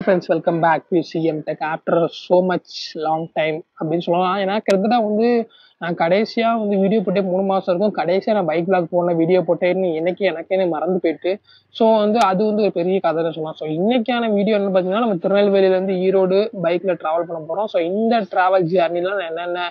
Friends, welcome back to CM tech after so much long time அப்படின்னு சொல்லலாம். ஏன்னா கிட்டத்தட்ட வந்து நான் கடைசியாக வந்து வீடியோ போட்டே 3 மாதம் இருக்கும். கடைசியாக நான் பைக் பிளாக் போன வீடியோ போட்டேன்னு எனக்கே மறந்து போயிட்டு. ஸோ வந்து அது வந்து ஒரு பெரிய கதைன்னு சொல்லலாம். ஸோ இன்னைக்கான வீடியோ என்ன பார்த்தீங்கன்னா, நம்ம திருநெல்வேலியிலேருந்து ஈரோடு பைக்கில் ட்ராவல் பண்ண போகிறோம். ஸோ இந்த ட்ராவல் ஜேர்னியில் நான் என்னென்ன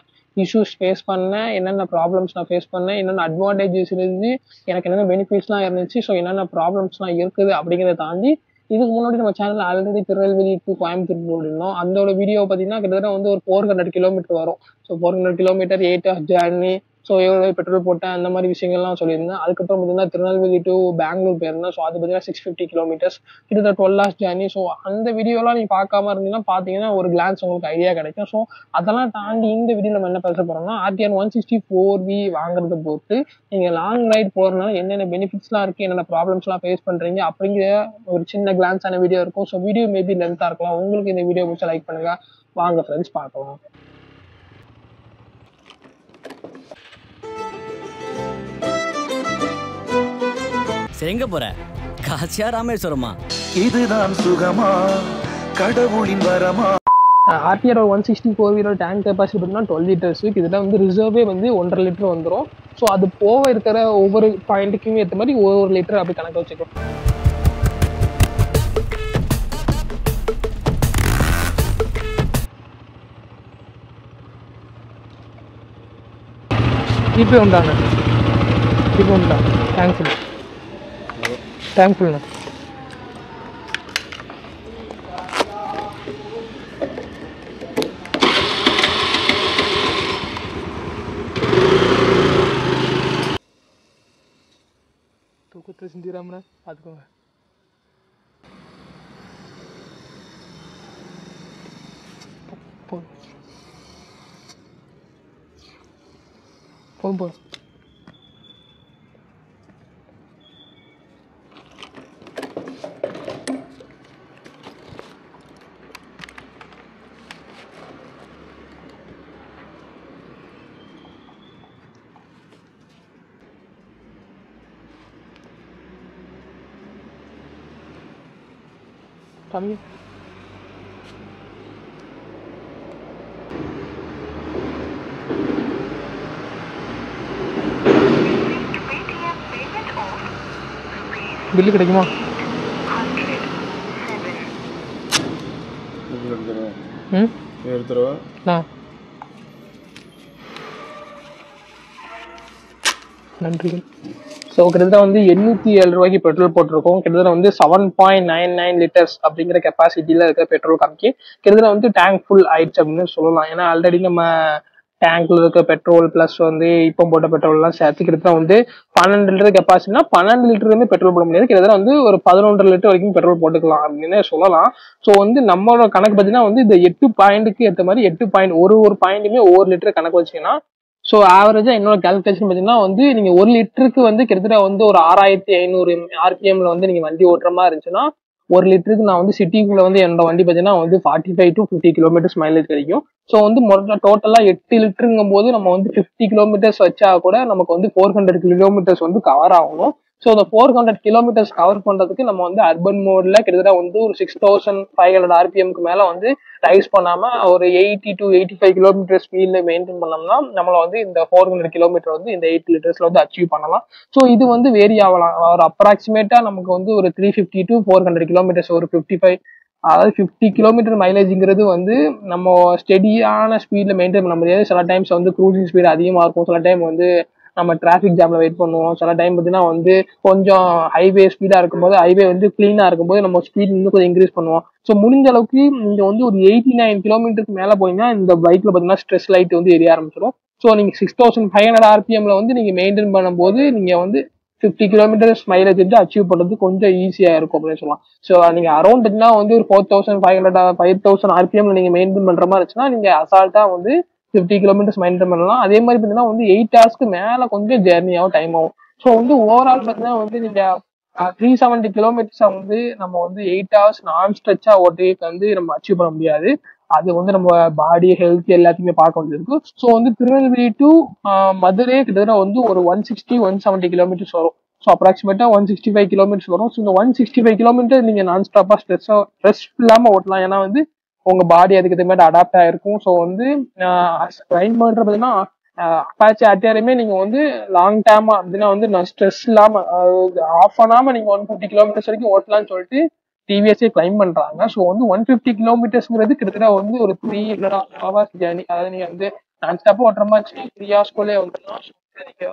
இஷ்யூஸ் ஃபேஸ் பண்ணேன், என்னென்ன ப்ராப்ளம்ஸ் நான் ஃபேஸ் பண்ணேன், என்னென்ன அட்வான்டேஜஸ் இருந்து எனக்கு என்னென்ன பெனிஃபிட்ஸ்லாம் இருந்துச்சு, ஸோ என்னென்ன ப்ராப்ளம்ஸ்லாம் இருக்குது அப்படிங்கிறத தாண்டி இதுக்கு முன்னாடி நம்ம channel already Tirunelveli to Coimbatore போயிருந்தோம். அதோட வீடியோ பார்த்தீங்கன்னா கிட்டத்தட்ட வந்து ஒரு 400 கிலோமீட்டர் வரும். So 400 kilometre 8 hours journey. So எவ்வளோ பெட்ரோல் போட்டேன் அந்த மாதிரி விஷயங்கள்லாம் சொல்லியிருந்தேன். அதுக்கப்புறம் பார்த்தீங்கன்னா திருநெல்வேலி டு பெங்களூர் போயிருந்தேன். ஸோ அது பார்த்தீங்கன்னா 650 கிலோமீட்டர்ஸ், கிட்டத்தட்ட 12 hours ஜேர்னி. ஸோ அந்த வீடியோலாம் நீங்கள் பார்க்காம இருந்தீங்கன்னா பார்த்தீங்கன்னா ஒரு கிளான்ஸ் உங்களுக்கு ஐடியா கிடைக்கும். ஸோ அதெல்லாம் தாண்டி இந்த வீடியோ நம்ம என்ன பேச போகிறோம்னா, RTR 160 வாங்குறத பொறுத்து நீங்கள் லாங் ரைட் போகிறதுனால என்னென்ன பெனிஃபிட்ஸ்லாம் இருக்குது, என்னென்ன ப்ராப்ளம்ஸ்லாம் ஃபேஸ் பண்ணுறீங்க அப்படிங்கிற ஒரு சின்ன கிளான்ஸான வீடியோ இருக்கும். ஸோ வீடியோ மேபி லென்த்தாக இருக்கலாம். உங்களுக்கு இந்த வீடியோ பிடிச்சா லைக் பண்ணுங்க. வாங்க ஃப்ரெண்ட்ஸ் பார்க்கலாம். எங்க போற? காசியா ராமேஸ்வரமா? இதுதான் சுகமா கடவுளின் வரமா? RTR 160 டேங்க் கெப்பாசிட்டி பார்த்தீங்கன்னா 12 liters. கிட்டத்தட்ட வந்து ரிசர்வே வந்து 1.5 லிட்டர் வந்துடும். ஸோ அது போக இருக்கிற ஒவ்வொரு பாயிண்ட்டுக்குமே ஏற்ற மாதிரி ஒரு லிட்டர் அப்படி கணக்கு வச்சுக்கோ. இப்போ உண்டாண்ணா, இப்போ உண்டா தேங்க்ஃபுல்ண்ணா. தூக்கத்தை சிந்திராமண்ணா பார்த்துக்கோங்க. போதும். கம்மி பில்லு கிடைக்குமா? நன்றிகள். ஸோ கிட்டத்தட்ட வந்து 807 ரூபாய்க்கு பெட்ரோல் போட்டிருக்கோம். கிட்டத்தட்ட வந்து 7.99 லிட்டர்ஸ் அப்படிங்கிற கெப்பாசிட்டியில் இருக்கிற பெட்ரோல் காமிக்கி கிட்டத்தட்ட வந்து டேங்க் ஃபுல் ஆயிடுச்சு அப்படின்னு சொல்லலாம். ஏன்னா ஆல்ரெடி நம்ம டேங்க்ல இருக்க பெட்ரோல் பிளஸ் வந்து இப்போ போட்ட பெட்ரோல்லாம் சேர்த்து கிட்டத்தட்ட வந்து 12 லிட்டர் கெப்பாசிட்டினா 12 லிட்டருமே பெட்ரோல் போட முடியாது. கிட்டத்தட்ட வந்து ஒரு 11 லிட்டர் வரைக்கும் பெட்ரோல் போட்டுக்கலாம் அப்படின்னு சொல்லலாம். ஸோ வந்து நம்மளோட கணக்கு பார்த்தீங்கன்னா வந்து இந்த 8 பாயிண்ட்டுக்கு ஏற்ற மாதிரி 8 பாயிண்ட் ஒரு பாயிண்ட்டுமே ஒவ்வொரு லிட்டர் கணக்கு வச்சிங்கன்னா, ஸோ ஆவரேஜா என்னோட கால்குலேஷன் பார்த்தீங்கன்னா வந்து நீங்க 1 லிட்டருக்கு வந்து கிட்டத்தட்ட வந்து ஒரு 6500 RPMல வந்து நீங்க வண்டி ஓட்டுற மாதிரி இருந்துச்சுன்னா, 1 லிட்டருக்கு நான் வந்து சிட்டிக்குள்ள வந்து என்னோட வண்டி பார்த்தீங்கன்னா வந்து 45 to 50 கிலோமீட்டர்ஸ் மைலேஜ் கிடைக்கும். ஸோ வந்து டோட்டலா 8 லிட்டருங்கும் போது நம்ம வந்து 50 கிலோமீட்டர்ஸ் வச்சா கூட நமக்கு வந்து 400 கிலோமீட்டர்ஸ் வந்து கவர் ஆகணும். ஸோ அந்த 400 கிலோமீட்டர்ஸ் கவர் பண்றதுக்கு நம்ம வந்து அர்பன் மோட்ல கிட்டத்தட்ட வந்து ஒரு 6500 RPMக்கு மேல வந்து ரைஸ் பண்ணாம ஒரு 80 to 85 கிலோமீட்டர் ஸ்பீட்ல மெயின்டைன் பண்ணோம்னா நம்மள வந்து இந்த 400 கிலோமீட்டர் வந்து இந்த 8 லிட்டர்ஸ்ல வந்து அச்சீவ் பண்ணலாம். ஸோ இது வந்து வேரி ஆகலாம். ஒரு அப்ராக்சிமேட்டா நமக்கு வந்து ஒரு 350 to 400 கிலோமீட்டர்ஸ், ஒரு 55, அதாவது 50 கிலோமீட்டர் மைலேஜ்ங்கிறது வந்து நம்ம ஸ்டெடியான ஸ்பீட்ல மெயின்டைன் பண்ண முடியாது. சில டைம்ஸ் வந்து க்ரூசிங் ஸ்பீட் அதிகமா இருக்கும், சில டைம் வந்து நம்ம டிராஃபிக் ஜாம்ல வெயிட் பண்ணுவோம், சில டைம் பார்த்தீங்கன்னா வந்து கொஞ்சம் ஹைவே ஸ்பீடா இருக்கும்போது ஹைவே வந்து கிளீனா இருக்கும்போது நம்ம ஸ்பீட் இன்னும் கொஞ்சம் இன்க்ரீஸ் பண்ணுவோம். ஸோ முடிஞ்ச அளவுக்கு நீங்க வந்து ஒரு 89 கிலோமீட்டருக்கு மேல போனீங்கன்னா இந்த பைக்ல பார்த்தீங்கன்னா ஸ்ட்ரெஸ் லைட் வந்து எரிய ஆரம்பிச்சிடும். ஸோ நீங்க 6500 RPMல வந்து நீங்க மெயின்டைன் பண்ணும்போது நீங்க வந்து 50 கிலோமீட்டர்ஸ் மைலேஜ் வந்து அச்சீவ் பண்றது கொஞ்சம் ஈஸியா இருக்கும் அப்படின்னு சொல்லலாம். ஸோ நீங்க அரௌண்ட் பார்த்தீங்கன்னா வந்து ஒரு 4500 5000 RPMல நீங்க மெயின்டைன் பண்ற மாதிரி இருந்துச்சுன்னா நீங்க அசால்ட்டா வந்து 50 கிலோமீட்டர்ஸ் மெயின்டைன் பண்ணலாம். அதே மாதிரி பார்த்தீங்கன்னா வந்து 8 ஹவர்ஸ்க்கு மேல கொஞ்சம் ஜெர்னி ஆகும், டைம் ஆகும். ஸோ வந்து ஓவரால் பார்த்தீங்கன்னா வந்து நீங்க 370 கிலோமீட்டர்ஸ் வந்து நம்ம வந்து 8 ஹவர்ஸ் நான் ஸ்ட்ரெச்சா ஓட்டிக்கு வந்து நம்ம அச்சீவ் பண்ண முடியாது. அது வந்து நம்ம பாடி ஹெல்த் எல்லாத்தையுமே பார்க்க வேண்டியிருக்கு. ஸோ வந்து திருநெல்வேலி டு மதுரை கிட்டத்தட்ட வந்து ஒரு 160 170 கிலோமீட்டர்ஸ் வரும். ஸோ அப்ராக்சிமேட்டா 165 கிலோமீட்டர்ஸ் வரும். ஸோ இந்த 165 கிலோமீட்டர் நீங்க நான் ஸ்டாப்பா ஸ்ட்ரெஸ் இல்லாம ஓட்டலாம். ஏன்னா வந்து உங்க பாடி அதுக்கு ஏற்ற மாதிரி அடாப்ட் ஆயிருக்கும். ஸோ வந்து ரைட் பண்ற பார்த்தீங்கன்னா அப்பாச்சி ஆர்டிஆருமே நீங்க வந்து லாங் டேர்மா அப்படின்னா வந்து நான் ஸ்ட்ரெஸ் இல்லாம ஆஃப் பண்ணாம நீங்க 150 கிலோமீட்டர்ஸ் வரைக்கும் ஓட்டலாம்னு சொல்லிட்டு டிவிஎஸ்ஏ கிளைம் பண்றாங்க. ஸோ வந்து 150 கிலோமீட்டர்ஸ்ங்கிறது கிட்டத்தட்ட வந்து ஒரு 3 hours ஜேர்னி. அதாவது நீங்க வந்து நான் ஸ்டாப்பா ஓட்டுற மாதிரி 3 hours வந்துடலாம். நீங்க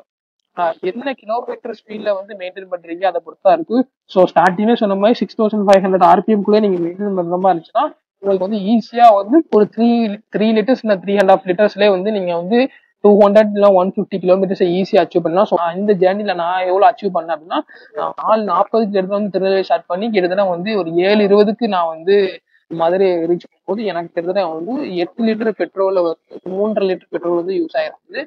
என்ன கிலோமீட்டர் ஸ்பீட்ல வந்து மெயின்டைன் பண்றீங்க அதை பொறுத்தா இருக்கு. ஸோ ஸ்டார்டிங்கே சொன்ன மாதிரி 6500 RPM குள்ளே நீங்க மெயின்டைன் பண்ற மாதிரி இருந்துச்சுன்னா உங்களுக்கு வந்து ஈஸியா வந்து ஒரு 3 லிட்டர்ஸ் இல்லை 3.5 லிட்டர்ஸ்லேயே வந்து நீங்க வந்து 200 இல்லை 150 கிலோமீட்டர்ஸ் ஈஸியா அச்சீவ் பண்ணலாம். ஸோ இந்த ஜேர்னில நான் எவ்வளவு அச்சீவ் பண்ணேன் அப்படின்னா 4:40 எடுத்து வந்து திருநெல்வேலி ஸ்டார்ட் பண்ணி கிட்டத்தட்ட வந்து ஒரு 7:20 நான் வந்து மதுரை ரீச் பண்ணும்போது எனக்கு கிட்டத்தட்ட வந்து 8 லிட்டர் பெட்ரோல் 3.5 லிட்டர் பெட்ரோல் வந்து யூஸ் ஆயிருக்குது.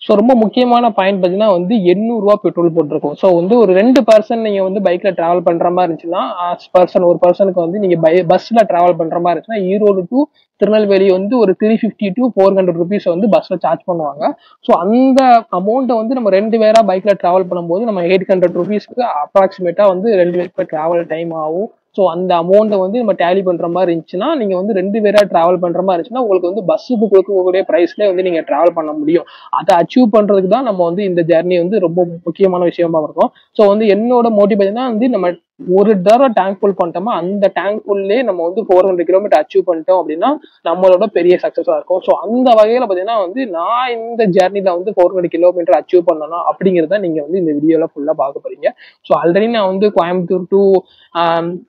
ஸோ ரொம்ப முக்கியமான பாயிண்ட் பார்த்தீங்கன்னா வந்து 800 ரூபா பெட்ரோல் போட்டிருக்கும். ஸோ வந்து ஒரு 2 பர்சன் நீங்க வந்து பைக்ல டிராவல் பண்ற மாதிரி இருந்துச்சுன்னா ஒரு பர்சனுக்கு வந்து நீங்க பஸ்ல டிராவல் பண்ற மாதிரி இருந்துச்சுன்னா ஈரோடு டு திருநெல்வேலி வந்து ஒரு 350 to 400 ருபீஸ் வந்து பஸ்ல சார்ஜ் பண்ணுவாங்க. ஸோ அந்த அமௌண்ட்டை வந்து நம்ம 2 பேரா பைக்ல டிராவல் பண்ணும்போது நம்ம 800 ருபீஸ்க்கு அப்ராக்சிமேட்டா வந்து 2 பேருக்கு டிராவல் டைம் ஆகும். ஸோ அந்த அமௌண்ட்டை வந்து நம்ம டேலி பண்ற மாதிரி இருந்துச்சுன்னா நீங்க வந்து 2 பேரா டிராவல் பண்ற மாதிரி இருந்துச்சுன்னா உங்களுக்கு வந்து பஸ்ஸுக்கு கொடுக்கக்கூடிய பிரைஸ்ல வந்து நீங்க டிராவல் பண்ண முடியும். அதை அச்சீவ் பண்றதுக்கு தான் நம்ம வந்து இந்த ஜெர்னி வந்து ரொம்ப முக்கியமான விஷயமா இருக்கும். ஸோ வந்து என்னோட மோட்டிவ் பார்த்தீங்கன்னா வந்து நம்ம ஒரு தடவை டேங்க் ஃபுல் பண்ணிட்டோமா அந்த டேங்க் ஃபுல்லே நம்ம வந்து 400 கிலோமீட்டர் அச்சீவ் பண்ணிட்டோம் அப்படின்னா நம்மளோட பெரிய சக்சஸா இருக்கும். ஸோ அந்த வகையில பார்த்தீங்கன்னா வந்து நான் இந்த ஜெர்னில வந்து 400 கிலோமீட்டர் அச்சீவ் பண்ணணும் அப்படிங்கிறத நீங்க வந்து இந்த வீடியோல ஃபுல்லா பார்க்க போறீங்க. ஸோ ஆல்ரெடி நான் வந்து கோயம்புத்தூர் டு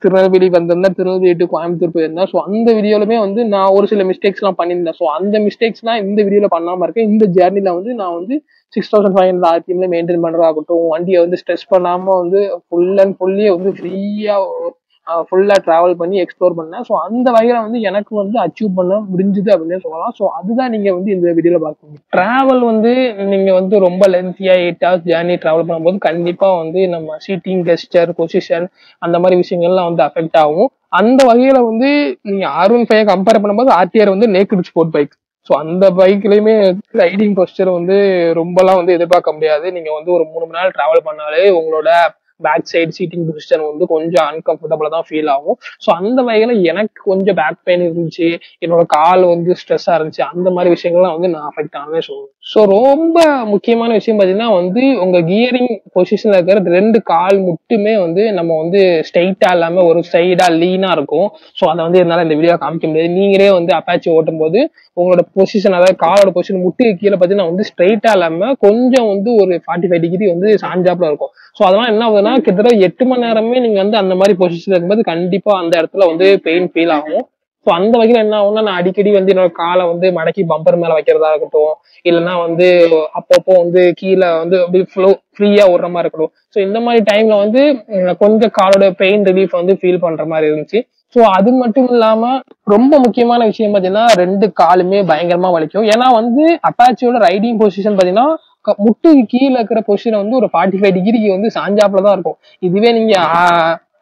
திருநெல்வேலி வந்திருந்தேன், திருநெல்வேலி டு கோயம்புத்தூர் போயிருந்தேன். ஸோ அந்த வீடியோலுமே வந்து நான் ஒரு சில மிஸ்டேக்ஸ் எல்லாம் பண்ணியிருந்தேன். ஸோ அந்த மிஸ்டேக்ஸ்லாம் இந்த வீடியோல பண்ணாம இருக்கேன். இந்த ஜெர்னில வந்து நான் வந்து 6500 RPM மெயின்டைன் பண்றதாகட்டும், வண்டியை வந்து ஸ்ட்ரெஸ் பண்ணாம வந்து ஃபுல் அண்ட் ஃபுல்லி வந்து ஃப்ரீயா ஃபுல்லா டிராவல் பண்ணி எக்ஸ்ப்ளோர் பண்ணேன். ஸோ அந்த வகையில வந்து எனக்கு வந்து அச்சீவ் பண்ண முடிஞ்சுது அப்படின்னு சொல்லலாம். ஸோ அதுதான் நீங்க வந்து இந்த வீடியோல பார்க்கணும். டிராவல் வந்து நீங்க வந்து ரொம்ப லென்த்தியா 8 hours ஜேர்னி டிராவல் பண்ணும்போது கண்டிப்பா வந்து நம்ம சீட்டிங் கெஸ்டர் பொசிஷன் அந்த மாதிரி விஷயங்கள்லாம் வந்து அஃபெக்ட் ஆகும். அந்த வகையில வந்து நீங்க R15 கம்பேர் பண்ணும்போது RTR வந்து நேக்கட் ஸ்போர்ட் பைக். ஸோ அந்த பைக்லயுமே ரைடிங் பொஸ்டர் வந்து ரொம்பலாம் வந்து எதிர்பார்க்க முடியாது. நீங்க வந்து ஒரு 3 மணி நேரம் டிராவல் பண்ணாலே உங்களோட பேக் சைடு சீட்டிங் பொசிஷன் வந்து கொஞ்சம் அன்கம்ஃபர்டபுளா தான் ஃபீல் ஆகும். ஸோ அந்த வகையில எனக்கு கொஞ்சம் பேக் பெயின் இருந்துச்சு, என்னோட கால் வந்து ஸ்ட்ரெஸ்ஸா இருந்துச்சு, அந்த மாதிரி விஷயங்கள்லாம் வந்து நான் அஃபெக்ட் ஆனவே சொல்லுவேன். ஸோ ரொம்ப முக்கியமான விஷயம் பார்த்தீங்கன்னா வந்து உங்க கியரிங் பொசிஷன்ல இருக்கிற 2 கால் மட்டுமே வந்து நம்ம வந்து ஸ்ட்ரைட்டா இல்லாம ஒரு சைடா லீனா இருக்கும். ஸோ அதை வந்து என்னால இந்த வீடியோ காமிக்க முடியாது. நீங்களே வந்து அப்பாச்சி ஓட்டும் போது உங்களோட பொசிஷன் அதாவது காலோட பொசிஷன் முட்டுக்கு கீழே பார்த்தீங்கன்னா வந்து ஸ்ட்ரைட்டா இல்லாம கொஞ்சம் வந்து ஒரு 45 டிகிரி வந்து சாஞ்சாப்ல இருக்கும். ஸோ அதெல்லாம் என்ன ஆகுதுன்னா கிட்டத்தட்ட 8 மணி நேரமே நீங்க வந்து அந்த மாதிரி பொசிஷன் இருக்கும்போது கண்டிப்பா அந்த இடத்துல வந்து பெயின் ஃபீல் ஆகும். ஸோ அந்த வகையில என்ன ஆகும்னா நான் அடிக்கடி வந்து என்னோட காலை வந்து மடக்கி பம்பர் மேல வைக்கிறதா இருக்கட்டும், இல்லைன்னா வந்து அப்பப்போ வந்து கீழே வந்து அப்படி ஃப்ரீயா ஓடுற மாதிரி இருக்கட்டும். ஸோ இந்த மாதிரி டைம்ல வந்து கொஞ்சம் காலோட பெயின் ரிலீஃப் வந்து ஃபீல் பண்ற மாதிரி இருந்துச்சு. ஸோ அது மட்டும் இல்லாம ரொம்ப முக்கியமான விஷயம் பாத்தீங்கன்னா 2 காலுமே பயங்கரமா வலிக்கும். ஏன்னா வந்து அப்பாச்சியோட ரைடிங் பொசிஷன் பாத்தீங்கன்னா முட்டுக்கு கீழே இருக்கிற பொசிஷன் வந்து ஒரு 45 டிகிரிக்கு வந்து சாஞ்சாப்ல தான் இருக்கும். இதுவே நீங்க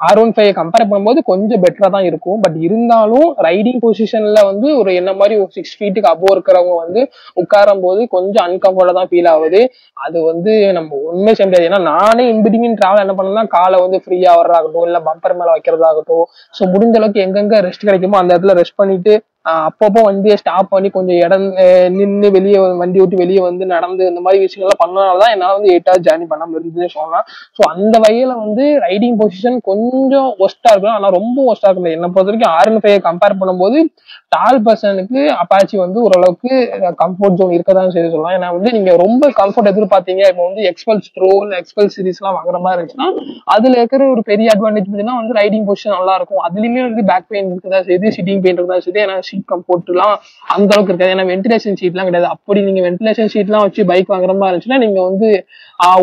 R15 கம்பேர் பண்ணும்போது கொஞ்சம் பெட்டரா தான் இருக்கும். பட் இருந்தாலும் ரைடிங் பொசிஷன்ல வந்து ஒரு என்ன மாதிரி ஒரு 6 ஃபீட்டுக்கு அபோவ் இருக்கிறவங்க வந்து உட்காரும் போது கொஞ்சம் அன்கம்ஃபர்டா தான் ஃபீல் ஆகுது. அது வந்து நம்ம உண்மை செய்ய முடியாது. ஏன்னா நானே இன்பிட்வீன் டிராவல் என்ன பண்ணலாம், காலை வந்து ஃப்ரீயா வர்றதாகட்டும், இல்ல பம்பர் மேல வைக்கிறதாகட்டும், ஸோ முடிஞ்ச அளவுக்கு எங்கெங்க ரெஸ்ட் கிடைக்குமோ அந்த இடத்துல ரெஸ்ட் பண்ணிட்டு அப்பப்போ வண்டியை ஸ்டாப் பண்ணி கொஞ்சம் இடம் நின்று வெளியே வண்டி விட்டு வெளியே வந்து நடந்து இந்த மாதிரி விஷயங்கள்லாம் பண்ணனாலதான் என்னால வந்து 8 hours ஜேர்னி பண்ண முடியுதுன்னு சொல்லலாம். ஸோ அந்த வகையில வந்து ரைடிங் பொசிஷன் கொஞ்சம் ஒஸ்டா இருக்கும். ஆனா ரொம்ப ஒஸ்டா இருக்க முடியாது. என்னை பொறுத்த வரைக்கும் R15 கம்பேர் பண்ணும்போது டால் பர்சனுக்கு அப்பாச்சி வந்து ஓரளவுக்கு கம்ஃபர்ட் ஜோன் இருக்கதான் சரி சொல்லலாம். ஏன்னா வந்து நீங்க ரொம்ப கம்ஃபர்ட் எதிர்பார்த்தீங்க இப்போ வந்து எக்ஸ்பல்ஸ் ப்ரோ இல்லை எக்ஸ்பல்ஸ் சீரிஸ் எல்லாம் வாங்குற மாதிரி இருந்துச்சுன்னா அதுல இருக்கிற ஒரு பெரிய அட்வான்டேஜ் பார்த்தீங்கன்னா வந்து ரைடிங் பொசிஷன் நல்லா இருக்கும். அதுலயுமே வந்து பேக் பெயின் இருக்குதா சரி, சிட்டிங் பெயின் இருக்குதா சரி, ஏன்னா சீட் கம்ஃபர்ட் எல்லாம் அந்த அளவுக்கு இருக்காது. ஏன்னா வென்டிலேஷன் சீட் எல்லாம் கிடையாது. அப்படி நீங்க வென்டிலேஷன் சீட் எல்லாம் வச்சு பைக் வாங்குற மாதிரி இருந்துச்சுன்னா நீங்க வந்து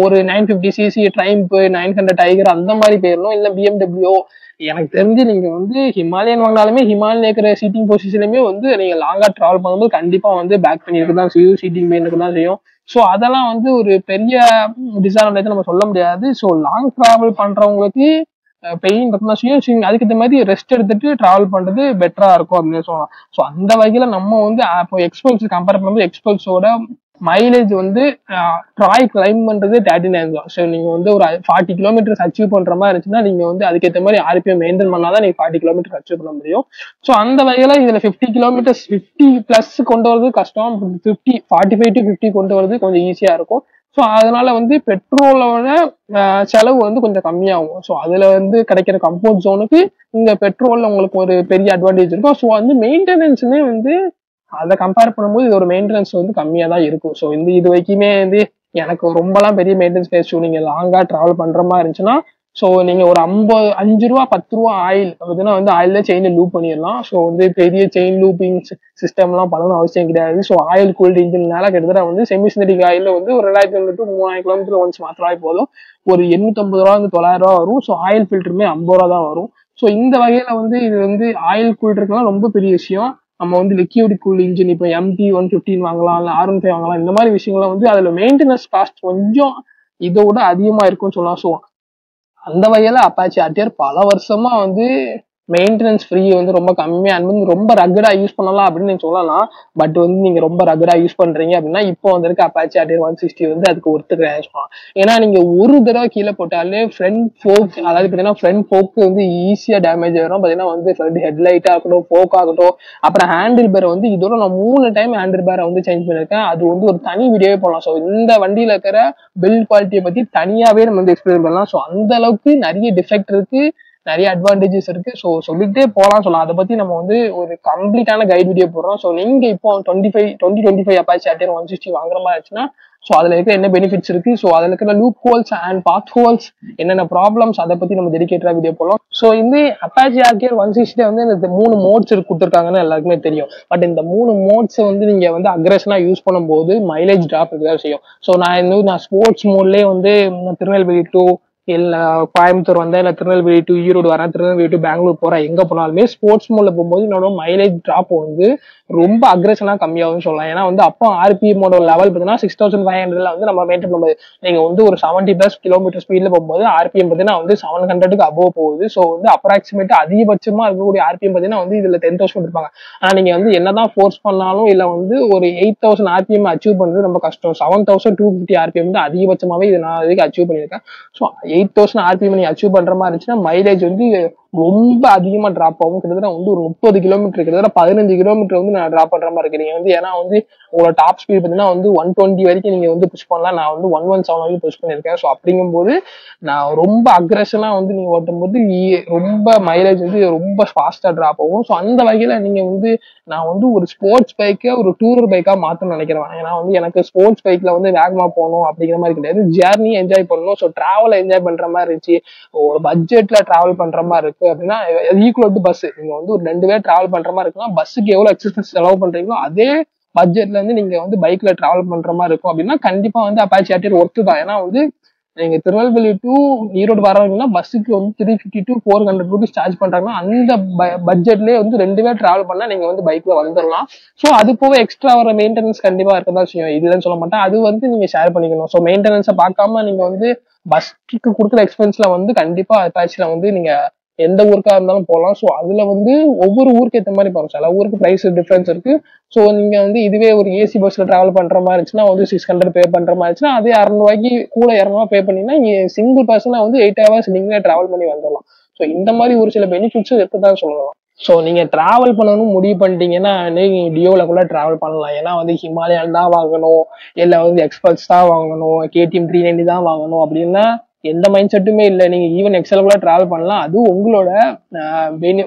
ஒரு 950cc ட்ரைம்ப் 900 டைகர் அந்த மாதிரி போயிடணும். இல்ல BMW எனக்கு தெரிஞ்சு நீங்க வந்து ஹிமாலயன் வாங்கினாலுமே ஹிமாலயன் இருக்கிற சீட்டிங் பொசிஷனுமே வந்து நீங்க லாங்கா டிராவல் பண்ணும்போது கண்டிப்பா வந்து பேக் பெயின் இருக்குதான் செய்யும், சீட்டிங் பெயின் இருக்குதான் செய்யும். ஸோ அதெல்லாம் வந்து ஒரு பெரிய டிஸ்அட்வான்டேஜ் நம்ம சொல்ல முடியாது. ஸோ லாங் டிராவல் பண்றவங்களுக்கு பெயின் பார்த்தோம்னா செய்யும், அதுக்கு இந்த மாதிரி ரெஸ்ட் எடுத்துட்டு டிராவல் பண்றது பெட்டரா இருக்கும் அப்படின்னு சொல்லலாம். ஸோ அந்த வகையில நம்ம வந்து இப்போ எக்ஸ்பல்ஸ் கம்பேர் பண்ணும்போது எக்ஸ்பல்ஸோட மைலேஜ் வந்து ட்ராய் கிளைம் பண்றது 39 தான். ஸோ நீங்க வந்து ஒரு 40 கிலோமீட்டர்ஸ் அச்சீவ் பண்ற மாதிரி இருந்துச்சுன்னா நீங்க வந்து அதுக்கேற்ற மாதிரி ஆர்பிஎம் மெயின்டைன் பண்ணாதான் நீங்க 40 கிலோமீட்டர் அச்சீவ் பண்ண முடியும். ஸோ அந்த வகையில இதுல 50 கிலோமீட்டர்ஸ் 50 பிளஸ் கொண்டு வரது கஷ்டம். 45 to 50 கொண்டு வரது கொஞ்சம் ஈஸியா இருக்கும். ஸோ அதனால வந்து பெட்ரோலோட செலவு வந்து கொஞ்சம் கம்மியாகும். ஸோ அதுல வந்து கிடைக்கிற கம்ஃபோர்ட் ஜோனுக்கு இந்த பெட்ரோல்ல உங்களுக்கு ஒரு பெரிய அட்வான்டேஜ் இருக்கும். ஸோ வந்து மெயின்டெனன்ஸுமே வந்து அதை கம்பேர் பண்ணும்போது இது ஒரு மெயின்டெனன்ஸ் வந்து கம்மியா தான் இருக்கும். ஸோ இந்த இது வரைக்குமே வந்து எனக்கு ரொம்பலாம் பெரிய மெயின்டெனன்ஸ் பேச நீங்க லாங்கா டிராவல் பண்ற மாதிரி இருந்துச்சுன்னா ஸோ நீங்க ஒரு 5 ரூபா 10 ரூபா ஆயில் அப்படின்னா வந்து ஆயில செயின்ல லூப் பண்ணிடலாம். ஸோ வந்து பெரிய செயின் லூப்பிங் சிஸ்டம்லாம் பண்ணணும் அவசியம் கிடையாது. ஸோ ஆயில் கூல்டு இன்ஜின்னால கிட்டத்தட்ட வந்து செமிசிந்தட்டிக் ஆயில வந்து ஒரு 2500 to 3000 கிலோமீட்டர் ஒன்ஸ் மாத்திராவே போதும். ஒரு 850 ரூபா 900 ரூபா வரும். ஸோ ஆயில் ஃபில்டருமே 50 ரூபா தான் வரும். ஸோ இந்த வகையில வந்து இது வந்து ஆயில் கூல்டருக்குலாம் ரொம்ப பெரிய விஷயம். நம்ம வந்து லிக்யூட் கூல் இன்ஜின் இப்போ MT-115 வாங்கலாம், இல்லை R15 வாங்கலாம். இந்த மாதிரி விஷயங்கள்லாம் வந்து அதுல மெயின்டெனன்ஸ் காஸ்ட் கொஞ்சம் இதோட அதிகமா இருக்கும்னு சொல்லலாம். ஸோ அந்த வகையில அப்பாச்சி ஆர்டிஆர் பல வருஷமா வந்து மெயின்டெனன்ஸ் ஃப்ரீ வந்து ரொம்ப கம்மியா வந்து ரொம்ப ரகடா யூஸ் பண்ணலாம் அப்படின்னு நீங்க சொல்லலாம். பட் வந்து நீங்க ரொம்ப ரகடா யூஸ் பண்றீங்க அப்படின்னா இப்போ வந்திருக்க அப்பாச்சி ஆர்டிஆர் 160 வந்து அதுக்கு ஒருத்தர் சொல்லலாம். ஏன்னா நீங்க ஒரு தடவை கீழே போட்டாலே ஃப்ரண்ட் ஃபோக், அதாவது பாத்தீங்கன்னா ஃப்ரண்ட் ஃபோக்கு வந்து ஈஸியா டேமேஜ் ஆயிரும். பாத்தீங்கன்னா வந்து ஃப்ரண்ட் ஹெட்லைட்டா இருக்கட்டும், ஃபோக் ஆகட்டும், அப்புறம் ஹேண்டில் பேரை வந்து இதோட நான் 3 டைம் ஹேண்டில் பேரை வந்து சேஞ்ச் பண்ணிருக்கேன். அது வந்து ஒரு தனி வீடியோவே போடலாம். ஸோ இந்த வண்டியில இருக்கிற பில்ட் குவாலிட்டியை பத்தி தனியாவே நம்ம வந்து எக்ஸ்பிளைன் பண்ணலாம். ஸோ அந்த அளவுக்கு நிறைய டிஃபெக்ட் இருக்கு, நிறைய அட்வான்டேஜஸ் இருக்கு. ஸோ சொல்லிட்டே போலாம் சொல்லலாம். அதை பத்தி நம்ம வந்து ஒரு கம்ப்ளீட்டான கைட் வீடியோ போடுறோம். ஸோ நீங்க இப்போ 2025 அப்பாச்சி ஆர்டிஆர் 160 வாங்குற மாதிரி ஆச்சுன்னா ஸோ அதுல இருக்கிற என்ன பெனிஃபிட்ஸ் இருக்கு, ஸோ அதுல இருக்கிற loop holes and path holes, என்னென்ன ப்ராப்ளம்ஸ், அதை பத்தி நம்ம டெடிகேட்டடா வீடியோ போடலாம். ஸோ இந்த அப்பாச்சி ஆர்டிஆர் 160 வந்து இந்த 3 மோட்ஸ் கொடுத்துருக்காங்கன்னு எல்லாருக்குமே தெரியும். பட் இந்த 3 மோட்ஸ் வந்து நீங்க வந்து அக்ரெஷனா யூஸ் பண்ணும்போது மைலேஜ் டிராப் இருக்கதான் செய்யும். ஸோ நான் ஸ்போர்ட்ஸ் மோட்லயே வந்து திருநெல்வேலி டு இல்ல கோயம்புத்தூர் வந்தா, இல்ல திருநெல்வேலி டு ஈரோடு வரேன், திருநெல்வேலி டு பெங்களூர் போறேன், எங்க போனாலுமே ஸ்போர்ட்ஸ் மோட்ல போகும்போது என்னோட மைலேஜ் டிராப் வந்து ரொம்ப அக்ரெஷனா கம்மியாகும் சொல்லலாம். ஏன்னா வந்து அப்போ ஆர்பிஎம்மோட லெவல் பார்த்தீங்கன்னா 6500 வந்து நம்ம மெயின்டைன் பண்ணும்போது நீங்க வந்து ஒரு 70+ கிலோமீட்டர் ஸ்பீட்ல போகும்போது ஆர்பிஎம் பார்த்தீங்கன்னா வந்து 700க்கு அபோவ் போகுது. ஸோ வந்து அப்ராக்சிமேட் அதிகபட்சமா இருக்கக்கூடிய ஆர்பிஎம் பார்த்தீங்கன்னா வந்து இதுல 10,000 இருப்பாங்க. ஆனா நீங்க வந்து என்னதான் ஃபோர்ஸ் பண்ணாலும் இல்ல வந்து ஒரு 8000 ஆர்பிஎம் அச்சீவ் பண்றது ரொம்ப கஷ்டம். 7250 ஆர்பிஎம் தான் அதிகபட்சமாவே இது நான் இதுக்கு அச்சீவ் பண்ணியிருக்கேன். ஸோ 8000 ஆர்பிஎம் நீங்க அச்சீவ் பண்ற மாதிரி இருந்துச்சுன்னா மைலேஜ் வந்து ரொம்ப அதிகமா டிராப் ஆகும். கிட்டத்தட்ட வந்து ஒரு 30 கிலோமீட்டர், கிட்டத்தட்ட 15 கிலோமீட்டர் வந்து நான் டிராப் பண்ற மாதிரி இருக்கீங்க வந்து. ஏன்னா வந்து உங்களோட டாப் ஸ்பீட் பார்த்தீங்கன்னா வந்து 120 வரைக்கும் நீங்க வந்து புஷ் பண்ணலாம். நான் வந்து 117 வரைக்கும் புஷ் பண்ணிருக்கேன். ஸோ அப்படிங்கும்போது நான் ரொம்ப அக்ரெஷனா வந்து நீங்க ஓட்டும் போது ரொம்ப மைலேஜ் வந்து ரொம்ப ஃபாஸ்டா டிராப் ஆகும். ஸோ அந்த வகையில நீங்க வந்து நான் வந்து ஒரு ஸ்போர்ட்ஸ் பைக்கை ஒரு டூரர் பைக்கா மாத்தணும்னு நினைக்கிறேன். ஏன்னா வந்து எனக்கு ஸ்போர்ட்ஸ் பைக்ல வந்து வேகமா போகணும் அப்படிங்கிற மாதிரி கிடையாது, ஜேர்னி என்ஜாய் பண்ணணும். ஸோ டிராவல் என்ஜாய் பண்ற மாதிரி இருந்துச்சு, ஒரு பட்ஜெட்ல டிராவல் பண்ற மாதிரி இருக்கு அப்படின்னா ஈக்குவல் டு பஸ். நீங்க வந்து ஒரு 2 பேர் டிராவல் பண்ற மாதிரி இருக்குன்னா பஸ்ஸுக்கு எவ்வளவு எக்ஸஸ் செலவு பண்றீங்களோ அதே பட்ஜெட்ல இருந்து நீங்க வந்து பைக்ல டிராவல் பண்ற மாதிரி இருக்கும் அப்படின்னா கண்டிப்பா வந்து அப்பாச்சி ஆர்டிஆர் ஒர்த்து தான். ஏன்னா வந்து நீங்க திருநெல்வேலி டு ஈரோடு வர்றீங்கன்னா பஸ்ஸுக்கு வந்து 350 to 400 ரூபீஸ் சார்ஜ் பண்றாங்கன்னா அந்த பட்ஜெட்லயே வந்து 2 பேர் டிராவல் பண்ணா நீங்க வந்து பைக்ல வந்துடலாம். ஸோ அது போக எக்ஸ்ட்ரா வர மெயின்டெனன்ஸ் கண்டிப்பா இருக்கதான் செய்யும். இதுதான் சொல்ல மாட்டேன், அது வந்து நீங்க ஷேர் பண்ணிக்கணும். ஸோ மெயின்டெனன்ஸை பார்க்காம நீங்க வந்து பஸ்க்கு கொடுக்குற எக்ஸ்பென்ஸ்ல வந்து கண்டிப்பா அப்பாச்சில வந்து நீங்க எந்த ஊருக்கா இருந்தாலும் போகலாம். ஸோ அதுல வந்து ஒவ்வொரு ஊருக்கு ஏற்ற மாதிரி போகும். சில ஊருக்கு பிரைஸ் டிஃபரன்ஸ் இருக்கு. ஸோ நீங்க வந்து இதுவே ஒரு ஏசி பஸ்ல டிராவல் பண்ற மாதிரி இருந்துச்சுன்னா வந்து 600 பே பண்ற மாதிரி இருந்துச்சுன்னா அதே 600 ரூபாய்க்கு கூட 200 பே பண்ணீங்கன்னா நீங்க சிங்கிள் பர்சனா வந்து 8 hours நீங்களே டிராவல் பண்ணி வந்துடலாம். ஸோ இந்த மாதிரி ஒரு சில பெனிஃபிட்ஸும் இருக்குதான் சொல்லலாம். ஸோ நீங்க டிராவல் பண்ணணும் முடிவு பண்ணிட்டீங்கன்னா நீங்க டியோல கூட டிராவல் பண்ணலாம். ஏன்னா வந்து ஹிமாலயன் தான் வாங்கணும், இல்லை வந்து எக்ஸ்பல்ஸ் தான் வாங்கணும், KTM 390 தான் வாங்கணும் அப்படின்னா எந்த மைண்ட் செட்டுமே இல்லை. நீங்க ஈவன் எக்ஸல் கூட டிராவல் பண்ணலாம். அது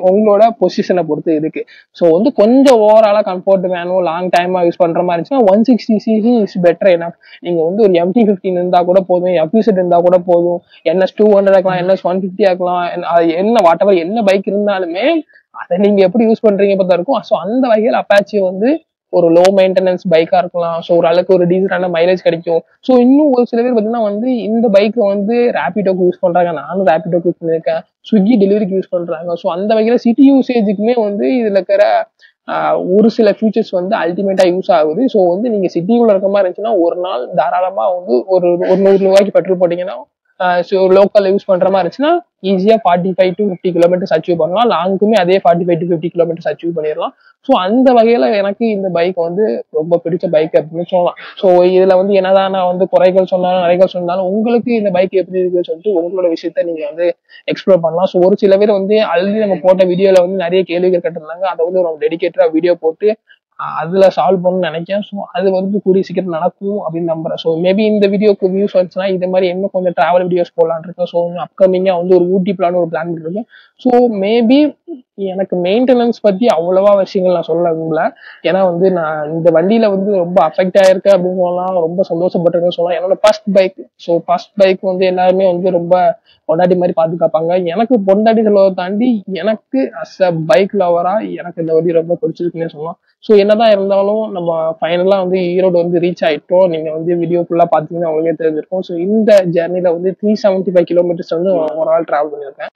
உங்களோட பொசிஷனை பொறுத்து இருக்கு. ஸோ வந்து கொஞ்சம் ஓவராலா கம்ஃபர்ட் வேணும், லாங் டைமா யூஸ் பண்ற மாதிரி இருந்துச்சுன்னா 160cc இஸ் பெட்டர். ஏன்னா நீங்க வந்து ஒரு MT-15 இருந்தா கூட போதும், FZ இருந்தா கூட போதும், NS200 ஆக்கலாம், NS150 ஆக்கலாம், என்ன வாட்டவர் என்ன பைக் இருந்தாலுமே அதை நீங்க எப்படி யூஸ் பண்றீங்க பார்த்தா இருக்கும். ஸோ அந்த வகையில் அப்பாச்சி வந்து ஒரு லோ மெயின்டெனன்ஸ் பைக்கா இருக்கலாம். ஸோ ஒரு அளவுக்கு ஒரு டீசென்டான மைலேஜ் கிடைக்கும். ஸோ இன்னும் ஒரு சில பேர் பார்த்தீங்கன்னா வந்து இந்த பைக்கை வந்து ரேபிடோக்கு யூஸ் பண்றாங்க. நானும் ரேபிடோக்கு யூஸ் பண்ணியிருக்கேன், ஸ்விக்கி டெலிவரிக்கு யூஸ் பண்றாங்க. ஸோ அந்த வகையில சிட்டி யூசேஜுக்குமே வந்து இதுல இருக்கிற ஒரு சில ஃபீச்சர்ஸ் வந்து அல்டிமேட்டா யூஸ் ஆகுது. ஸோ வந்து நீங்க சிட்டிக்குள்ள இருக்க மாதிரி இருந்துச்சுன்னா ஒரு நாள் தாராளமா வந்து ஒரு 100 ரூபாய்க்கு பெட்ரோல் போட்டீங்கன்னா லோக்கல் யூஸ் பண்ற மாதிரி இருந்துச்சுன்னா ஈஸியா 45 to 50 கிலோமீட்டர்ஸ் அச்சீவ் பண்ணலாம். லாங்குக்குமே அதே 45 to 50 கிலோமீட்டர்ஸ் அச்சீவ் பண்ணிடலாம். ஸோ அந்த வகையில எனக்கு இந்த பைக் வந்து ரொம்ப பிடிச்ச பைக் அப்படின்னு சொல்லலாம். ஸோ இதுல வந்து என்னதான் நான் வந்து குறைகள் சொன்னாலும் நிறைகள் சொன்னாலும் உங்களுக்கு இந்த பைக் எப்படி இருக்குன்னு சொல்லிட்டு உங்களோட விஷயத்த நீங்க வந்து எக்ஸ்ப்ளோர் பண்ணலாம். ஸோ ஒரு சில பேர் வந்து ஆல்ரெடி நம்ம போட்ட வீடியோல வந்து நிறைய கேள்விகள் கேட்டிருந்தாங்க. அதை வந்து நம்ம டெடிகேட்டடா வீடியோ போட்டு அதுல சால்வ் பண்ணணும்னு நினைக்கிறேன். ஸோ அது வந்து கூடிய சீக்கிரம் நடக்கும் அப்படின்னு நம்புறேன். ஸோ மேபி இந்த வீடியோக்கு வியூஸ் வந்துச்சுன்னா இது மாதிரி இன்னும் கொஞ்சம் டிராவல் வீடியோஸ் போடலான்னு இருக்கேன். ஸோ அப்கமிங்கா வந்து ஒரு ஊட்டி பிளான் ஒரு பிளான் பண்ணிருக்கேன். ஸோ மேபி எனக்கு மெயின்டெனன்ஸ் பத்தி அவ்வளவா விஷயங்கள் நான் சொல்ல விரும்பல. ஏன்னா வந்து நான் இந்த வண்டியில வந்து ரொம்ப அஃபெக்ட் ஆயிருக்கேன் அப்படின்னு சொல்லலாம், ரொம்ப சந்தோஷப்பட்டிருக்கேன்னு சொல்லலாம். என்னோட first bike. So first bike வந்து எல்லாருமே வந்து ரொம்ப பொண்டாட்டி மாதிரி பாதுகாப்பாங்க. எனக்கு பொண்டாட்டி சொல்வதை தாண்டி எனக்கு அஸ் அ பைக் லவரா எனக்கு இந்த வண்டி ரொம்ப பிடிச்சிருக்குன்னே சொல்லலாம். ஸோ என்னதான் இருந்தாலும் நம்ம ஃபைனலா வந்து ஈரோடு வந்து ரீச் ஆயிட்டோம். நீங்க வந்து வீடியோ ஃபுல்லா பாத்தீங்கன்னா உங்களுக்கே தெரிஞ்சிருக்கும். ஸோ இந்த ஜெர்னில வந்து 375 கிலோமீட்டர்ஸ் வந்து ஒரு நாள் டிராவல் பண்ணியிருக்கேன்.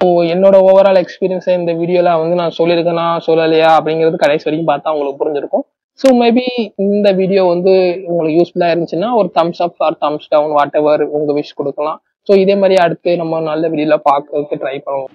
ஸோ என்னோட ஓவரால் எக்ஸ்பீரியன்ஸை இந்த வீடியோல வந்து நான் சொல்லியிருக்கேனா சொல்லலையா அப்படிங்கிறது கடைசி வரைக்கும் பார்த்தா உங்களுக்கு புரிஞ்சிருக்கும். ஸோ மேபி இந்த வீடியோ வந்து உங்களுக்கு யூஸ்ஃபுல்லா இருந்துச்சுன்னா ஒரு thumbs up or thumbs down whatever உங்க விஷ் கொடுக்கலாம். ஸோ இதே மாதிரி அடுத்து நம்ம நல்ல வீடியோல பார்க்கறதுக்கு ட்ரை பண்ணுவோம்.